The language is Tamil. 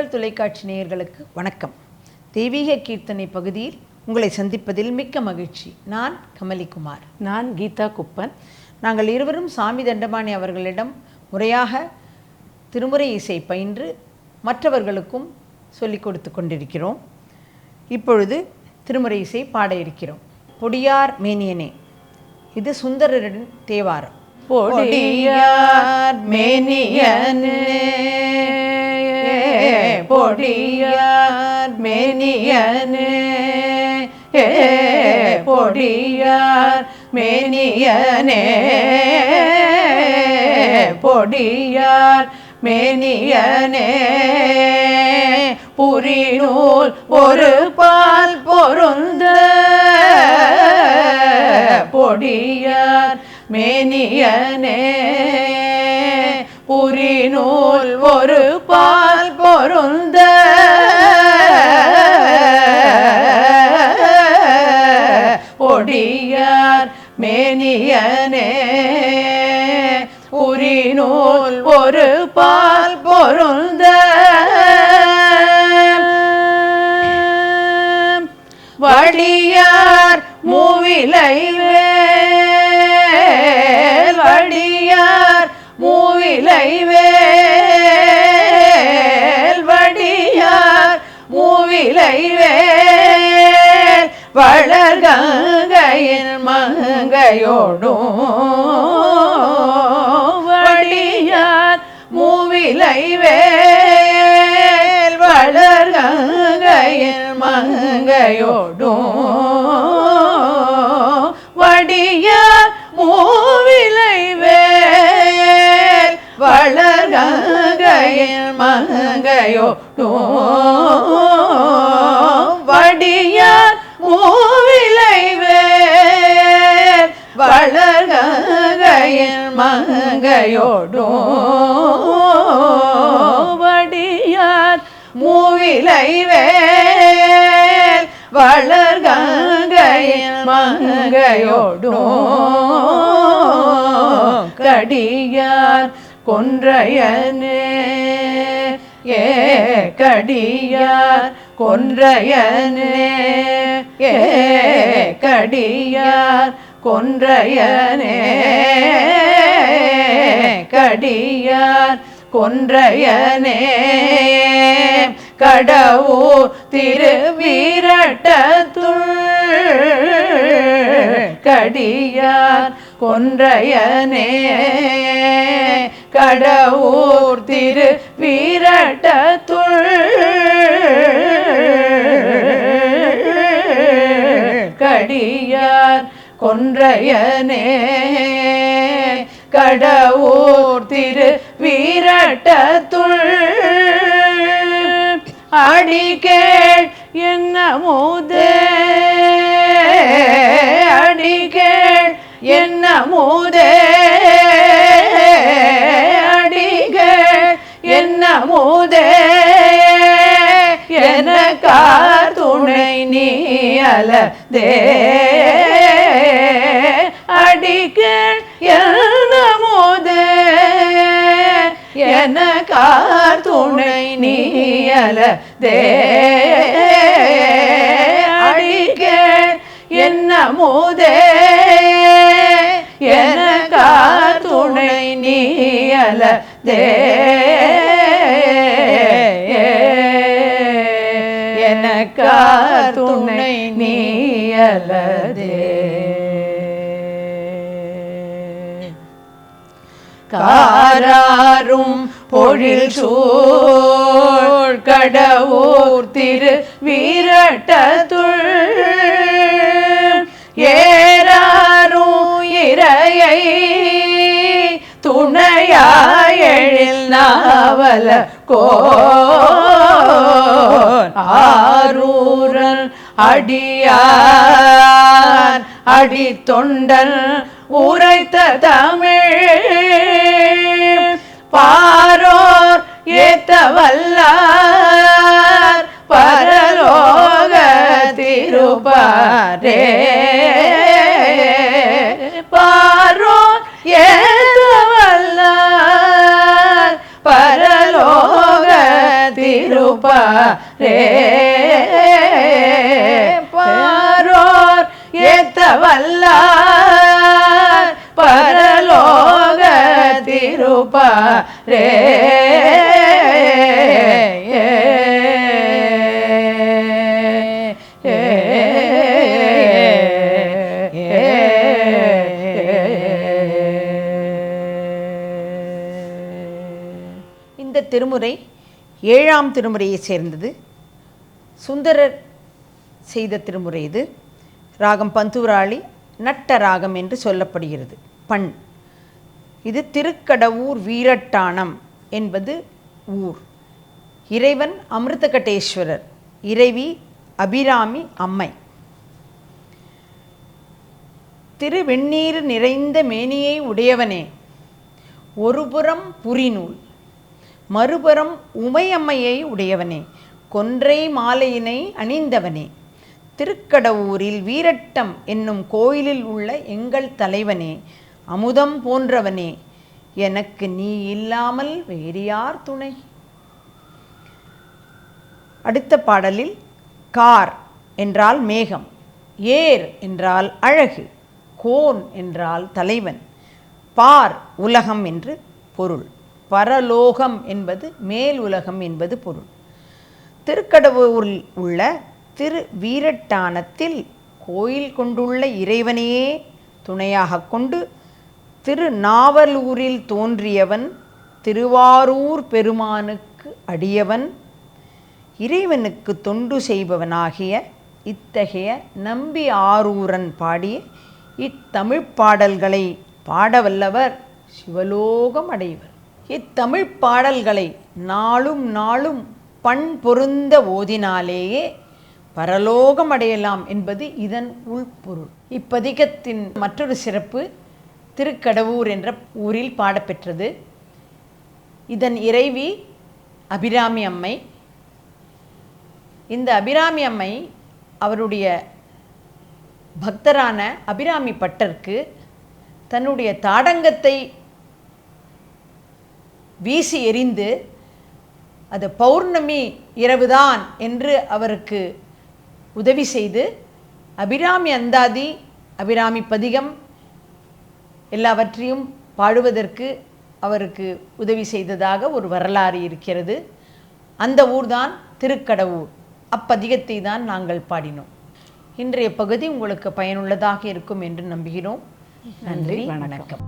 சுடர் தொலைக்காட்சி நேயர்களுக்கு வணக்கம். தெய்வீக கீர்த்தனை பகுதியில் உங்களை சந்திப்பதில் மிக்க மகிழ்ச்சி. நான் கமலிக்குமார். நான் கீதா குப்பன். நாங்கள் இருவரும் சாமி தண்டபாணி அவர்களிடம் முறையாக திருமுறை இசை பயின்று மற்றவர்களுக்கும் சொல்லிக் கொடுத்து கொண்டிருக்கிறோம். இப்பொழுது திருமுறை இசை பாட இருக்கிறோம். பொடியார் மேனியனே, இது சுந்தரரின் தேவாரம். பொடியார் மேனியனே, பொடியார் மேனியனே, பொடியார் மேனியனே, பொடியார் மேனியனே, புரிநூல் ஒரு பால் பொருந்த பொடியார் மேனியனே, புரிநூல் ஒரு பால் பொருந்த பொடியார் மேனியனே, புரிநூல் ஒரு பால் பொருந்த வடியார் மூவிலை வேல், வடியார் மூவிலை வேல், வடியார் மூவிலை வேல், வளர்கங்கையின் மங்கையோடும் வடியார் மூவிலை வேல், வளர்கங்கையின் மங்கையோடும் வடியார் மூவிலை வேல், வளர்கங்கையின் மங்கையோடும் வடியார் மூவிலை வேல், வளர்கங்கையின் மங்கையோடும் வடியார் மூவிலை வேல், வளர்கங்கையின் மங்கையோடும் கடியார் கொன்றையனே, கடியார் கொன்றையனே, கடியார் கொன்றையனே, கடியார் கொன்றையனே, கடவுர் திருவீரட்டத்துள் கடியார் கொன்றையனே, கடவுர் திருவீரட்டத்துள் கடியார் கொன்றையனே, கடவுர் திருவீரட்டத்துள் அடிகேள் என்னமுதே, அடிகேள் என்னமுதே, அடிகேள் என்னமுதே, எனக்கார் துணை நீ அலதே, அடிகேள் என்னமுதே, எனக்கார் துணை நீ அலதே, அடிகேள் என்னமுதே, எனக்கார் துணை நீ அலதே, எனக்கார் துணை நீ அலதே. காராரும் பொழில் சூழ் கடவுர் திரு வீரட்டத்துள் ஏறாரும் இறையை துணையாயெழில் நாவல கோன் ஆரூரன் அடியார் அடித்தொண்டன் உரைத்த தமிழ் பாரோர் ஏத்த வல்லார் பரலோக திருப்பாரே, பாரோர் ஏத்த வல்லார் பரலோக திருப்பாரே, பாரோர் ஏத்த வல்லார் பரலோக திருப்பாரே. இந்த திருமுறை 7ஆம் திருமுறையை சேர்ந்தது. சுந்தரர் செய்த திருமுறை இது. ராகம் பந்துராளி, நட்ட ராகம் என்று சொல்லப்படுகிறது. பண் இது திருக்கடவூர் வீரட்டானம் என்பது ஊர். இறைவன் அமிர்தகடேஸ்வரர், இறைவி அபிராமி அம்மை. திருவெண்ணீர் நிறைந்த மேனியை உடையவனே, ஒருபுறம் புரிநூல் மறுபுறம் உமையம்மையை உடையவனே, கொன்றை மாலையினை அணிந்தவனே, திருக்கடவூரில் வீரட்டம் என்னும் கோயிலில் உள்ள எங்கள் தலைவனே, அமுதம் போன்றவனே, எனக்கு நீ இல்லாமல் வேறு யார் துணை? அடுத்த பாடலில் கார் என்றால் மேகம், ஏர் என்றால் அழகு, கோன் என்றால் தலைவன், பார் உலகம் என்று பொருள், பரலோகம் என்பது மேல் உலகம் என்பது பொருள். திருக்கடவூரில் உள்ள திரு வீரட்டானத்தில் கோயில் கொண்டுள்ள இறைவனையே துணையாக கொண்டு திருநாவலூரில் தோன்றியவன், திருவாரூர் பெருமானுக்கு அடியவன், இறைவனுக்கு தொண்டு செய்பவனாகிய இத்தகைய நம்பி ஆரூரன் பாடிய இத்தமிழ் பாடல்களை பாடவல்லவர் சிவலோகம் அடைவர். இத்தமிழ் பாடல்களை நாளும் நாளும் பண் பொருந்த ஓதினாலேயே பரலோகம் அடையலாம் என்பது இதன் உள்பொருள். இப்பதிகத்தின் மற்றொரு சிறப்பு திருக்கடவூர் என்ற ஊரில் பாடப்பெற்றது. இதன் இறைவி அபிராமி அம்மை. இந்த அபிராமி அம்மை அவருடைய பக்தரான அபிராமி பட்டருக்கு தன்னுடைய தாடங்கத்தை வீசி எறிந்து, அது பௌர்ணமி இரவுதான் என்று அவருக்கு உதவி செய்து அபிராமி அந்தாதி, அபிராமி பதிகம் எல்லாவற்றையும் பாடுவதற்கு அவருக்கு உதவி செய்ததாக ஒரு வரலாறு இருக்கிறது. அந்த ஊர்தான் திருக்கடவூர். அப்பதிகத்தை தான் நாங்கள் பாடினோம். இன்றைய பகுதி உங்களுக்கு பயனுள்ளதாக இருக்கும் என்று நம்புகிறோம். நன்றி, வணக்கம்.